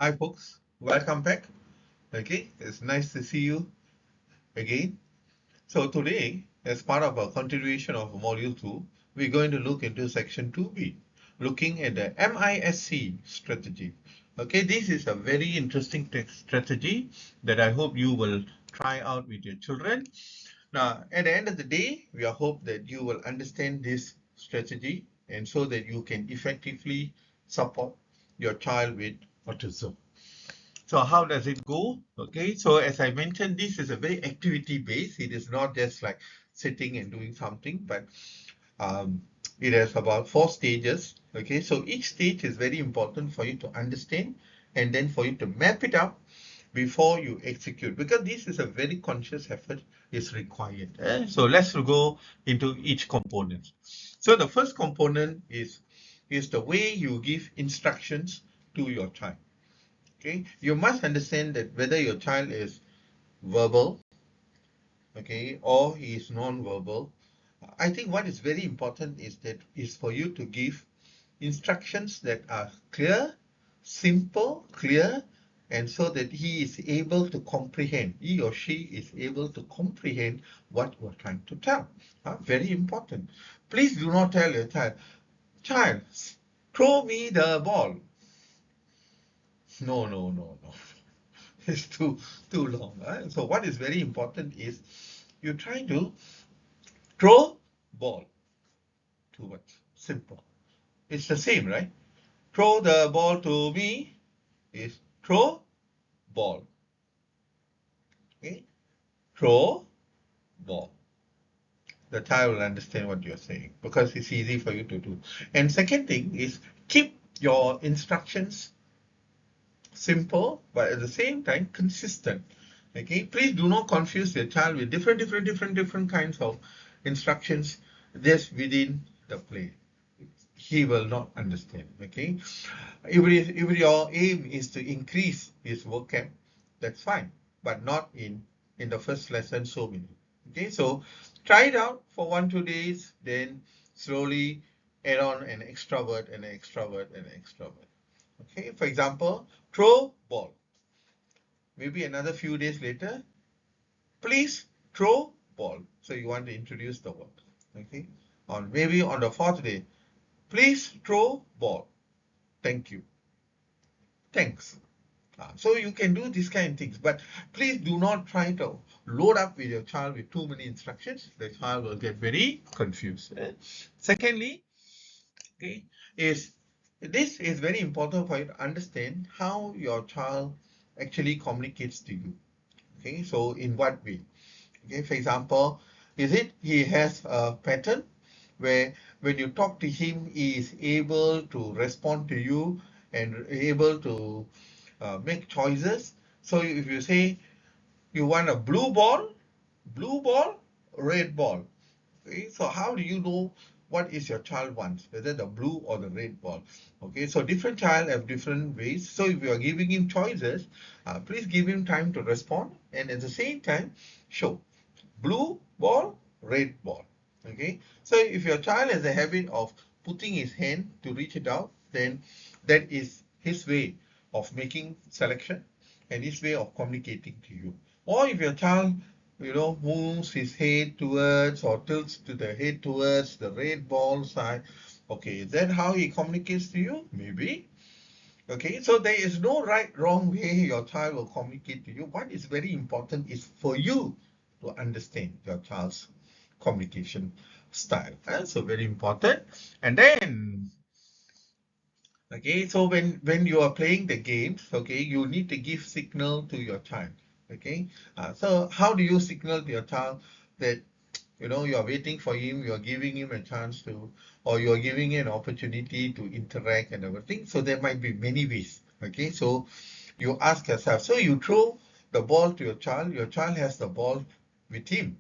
Hi folks, welcome back. Okay, it's nice to see you again. So today, as part of our continuation of Module 2, we're going to look into Section 2B, looking at the MISC strategy. Okay, this is a very interesting strategy that I hope you will try out with your children. Now, at the end of the day, we hope that you will understand this strategy and so that you can effectively support your child with autism. So how does it go? Okay, so as I mentioned, this is a very activity based. It is not just like sitting and doing something, but um, it has about 4 stages. Okay, so each stage is very important for you to understand and then for you to map it out before you execute, because this is a very conscious effort is required. So let's go into each component. So the first component is the way you give instructions to your child. Okay, you must understand that whether your child is verbal, okay, or he is non-verbal. I think what is very important is for you to give instructions that are clear, simple, clear, and so that he is able to comprehend, he or she is able to comprehend what you are trying to tell. Very important. Please do not tell your child, throw me the ball. No, no, no, no. It's too long. Right? So what is very important is you try to throw ball towards. Simple. It's the same, right? Throw the ball to me is throw ball. Okay? Throw ball. The child will understand what you're saying because it's easy for you to do. And second thing is keep your instructions simple, but at the same time consistent. Okay, please do not confuse your child with different kinds of instructions just within the play. He will not understand. Okay, if your aim is to increase his vocab, that's fine, but not in the first lesson so many. Okay, so try it out for 1 2 days, then slowly add on an extra word and an extra word and an extra word. Okay, for example, throw ball. Maybe another few days later, please throw ball. So you want to introduce the word. Okay, on maybe on the fourth day, please throw ball. Thank you. Thanks. So you can do these kind of things, but please do not try to load up with your child with too many instructions. The child will get very confused. Secondly, okay, is this is very important for you to understand how your child actually communicates to you. Okay, so in what way? Okay, for example, is it he has a pattern where when you talk to him, he is able to respond to you and able to make choices. So if you say you want a blue ball, red ball. Okay, so how do you know what is your child wants, whether the blue or the red ball? Okay, so different child have different ways. So if you are giving him choices, please give him time to respond, and at the same time, show blue ball, red ball. Okay, so if your child has a habit of putting his hand to reach it out, then that is his way of making selection and his way of communicating to you. Or if your child, moves his head towards or tilts to the head towards the red ball side, okay, is that how he communicates to you? Maybe. Okay, so there is no right, wrong way your child will communicate to you. What is very important is for you to understand your child's communication style. So very important. And then, okay, so when you are playing the games, okay, you need to give signal to your child. Okay, so how do you signal to your child that you are waiting for him, you are giving him a chance to, or you are giving him an opportunity to interact and everything? So there might be many ways. Okay, so you ask yourself, so you throw the ball to your child has the ball with him.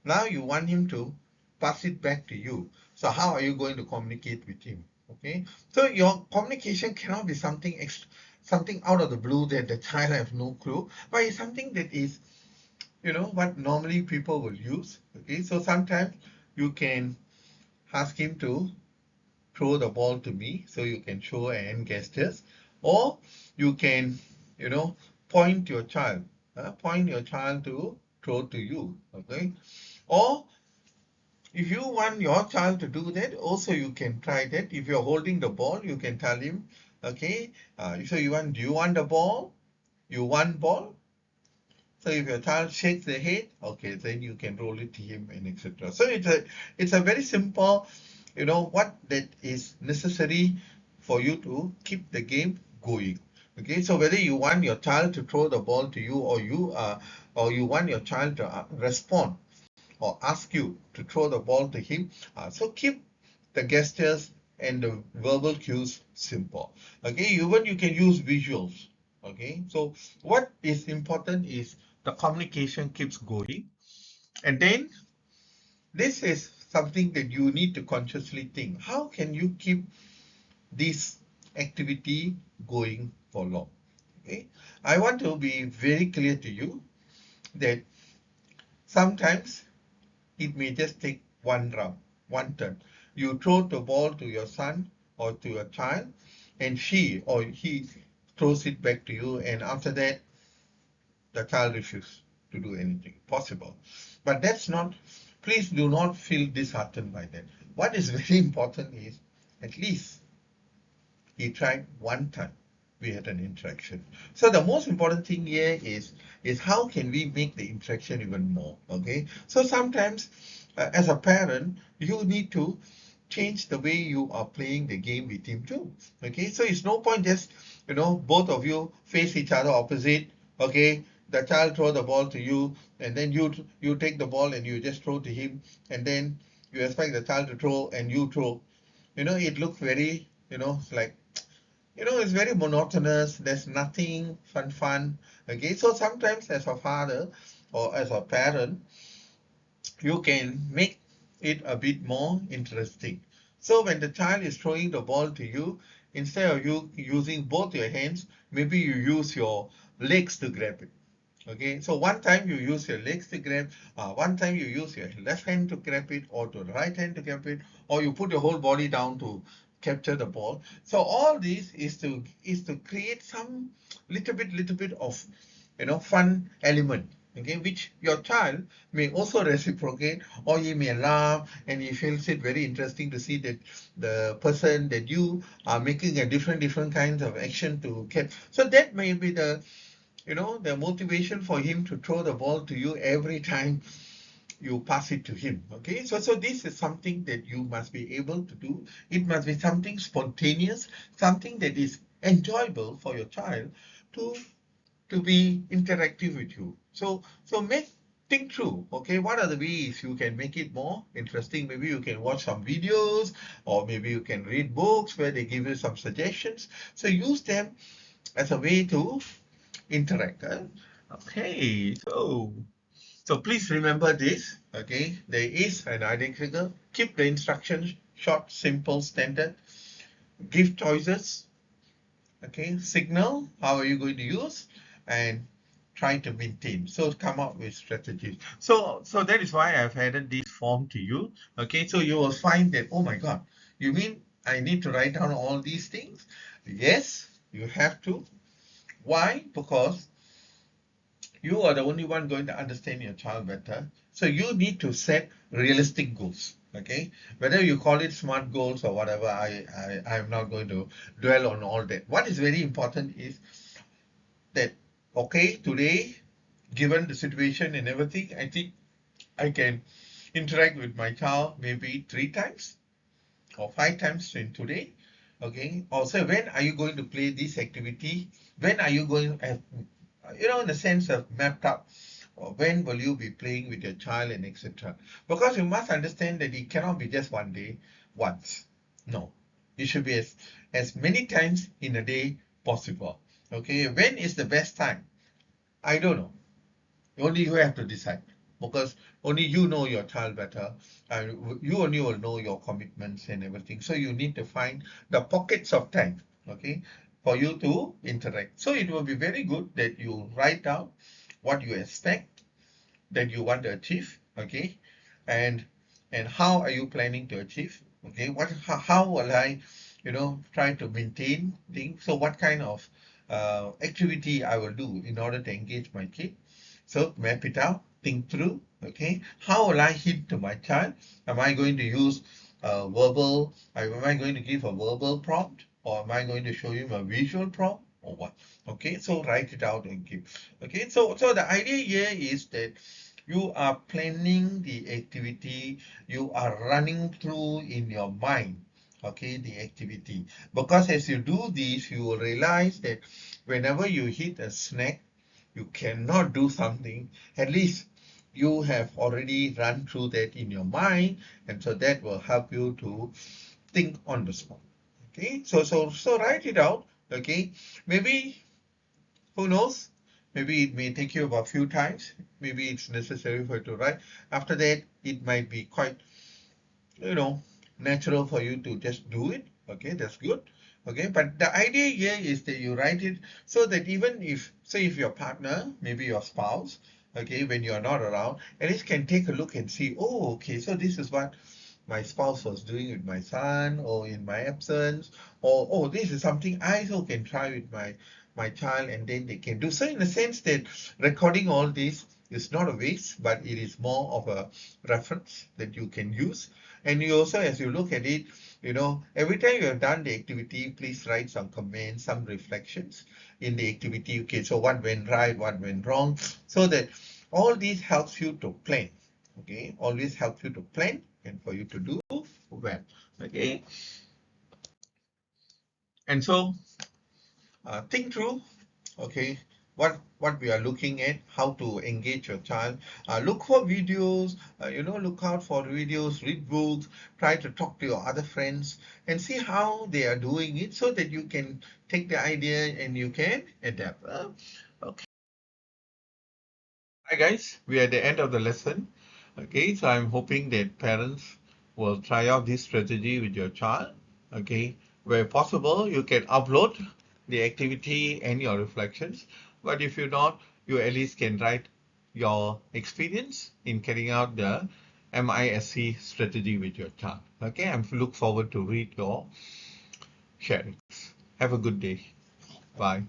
Now you want him to pass it back to you. So how are you going to communicate with him? Okay, so your communication cannot be something out of the blue that the child have no clue, but it's something that is what normally people will use. Okay, so sometimes you can ask him to throw the ball to me, so you can show hand gestures, or you can, point your child, to throw to you, okay? Or if you want your child to do that, also you can try that. If you're holding the ball, you can tell him, okay, so do you want the ball? You want ball? So if your child shakes the head, okay, then you can roll it to him and etc. So it's a very simple, what that is necessary for you to keep the game going. Okay, so whether you want your child to throw the ball to you, or you want your child to respond or ask you to throw the ball to him, so keep the gestures and the verbal cues simple. Okay, even you can use visuals. Okay, so what is important is the communication keeps going, and then this is something that you need to consciously think. How can you keep this activity going for long? Okay, I want to be very clear to you that sometimes it may just take one round, one turn. You throw the ball to your son or to your child, and she or he throws it back to you, and after that, the child refuses to do anything possible. But that's not, please do not feel disheartened by that. What is very important is at least he tried one time. We had an interaction. So the most important thing here is how can we make the interaction even more? Okay. So sometimes, as a parent, you need to change the way you are playing the game with him too. Okay. So it's no point just both of you face each other opposite. Okay. The child throw the ball to you, and then you take the ball and you just throw to him, and then you expect the child to throw and you throw. It looks very, like, it's very monotonous. There's nothing fun. Okay, so sometimes as a father or as a parent, you can make it a bit more interesting. So when the child is throwing the ball to you, instead of you using both your hands, maybe you use your legs to grab it. Okay, so one time you use your legs to grab, one time you use your left hand to grab it, or to the right hand to grab it, or you put your whole body down to capture the ball. So all this is to create some little bit of fun element. Okay, which your child may also reciprocate, or he may laugh, and he feels it very interesting to see that the person that you are making a different kinds of action to catch. So that may be the motivation for him to throw the ball to you every time you pass it to him. Okay, so this is something that you must be able to do. It must be something spontaneous, something that is enjoyable for your child to be interactive with you. So think through, okay, what are the ways you can make it more interesting? Maybe you can watch some videos, or maybe you can read books where they give you some suggestions. So use them as a way to interact. Okay, so please remember this. Okay, there is an identical. Keep the instructions short, simple, standard. Give choices. Okay, signal how are you going to use, and try to maintain. So come up with strategies. So that is why I've added this form to you. Okay, so you will find that, oh my God, you mean I need to write down all these things? Yes, you have to. Why? Because you are the only one going to understand your child better. So you need to set realistic goals. Okay, whether you call it smart goals or whatever, I'm not going to dwell on all that. What is very important is that, okay, today, given the situation and everything, I think I can interact with my child maybe 3 times or 5 times in today. Okay, also, when are you going to play this activity? When are you going to have, in the sense of mapped out, or when will you be playing with your child, and etc. Because you must understand that it cannot be just one day, once. No, it should be as many times in a day possible. Okay, when is the best time? I don't know. Only you have to decide, because only you know your child better, and you only will know your commitments and everything. So you need to find the pockets of time, okay, for you to interact. So it will be very good that you write down what you expect that you want to achieve, okay, and how are you planning to achieve, okay, how will I try to maintain things. So what kind of activity I will do in order to engage my kid. So map it out, think through, okay? How will I hint to my child? Am I going to use am I going to give a verbal prompt, or am I going to show him a visual prompt, or what? Okay, so write it out and give. Okay, so the idea here is that you are planning the activity, you are running through in your mind, okay, the activity. Because as you do this, you will realize that whenever you hit a snag, you cannot do something, at least you have already run through that in your mind, and so that will help you to think on the spot. Okay, so write it out. Okay, maybe, who knows, maybe it may take you about a few times, maybe it's necessary for you to write. After that, it might be quite, you know, natural for you to just do it. Okay, that's good. Okay, but the idea here is that you write it so that even if, say, if your partner, maybe your spouse, okay, when you're not around, at least can take a look and see, oh, okay, so this is what my spouse was doing with my son, or in my absence, or oh, this is something I also can try with my child, and then they can do. So in a sense that recording all this is not a waste, but it is more of a reference that you can use. And you also, as you look at it, every time you have done the activity, please write some comments, some reflections in the activity. Okay, so what went right, what went wrong, so that all these helps you to plan. Okay, always helps you to plan and for you to do well. Okay, and so think through, okay, what we are looking at, how to engage your child. Look for videos, look out for videos, read books, try to talk to your other friends and see how they are doing it, so that you can take the idea and you can adapt. Okay. Hi guys, we are at the end of the lesson. Okay, so I'm hoping that parents will try out this strategy with your child. Okay, where possible, you can upload the activity and your reflections. But if you not, you at least can write your experience in carrying out the MISC strategy with your child. Okay, I look forward to read your sharings. Have a good day. Bye.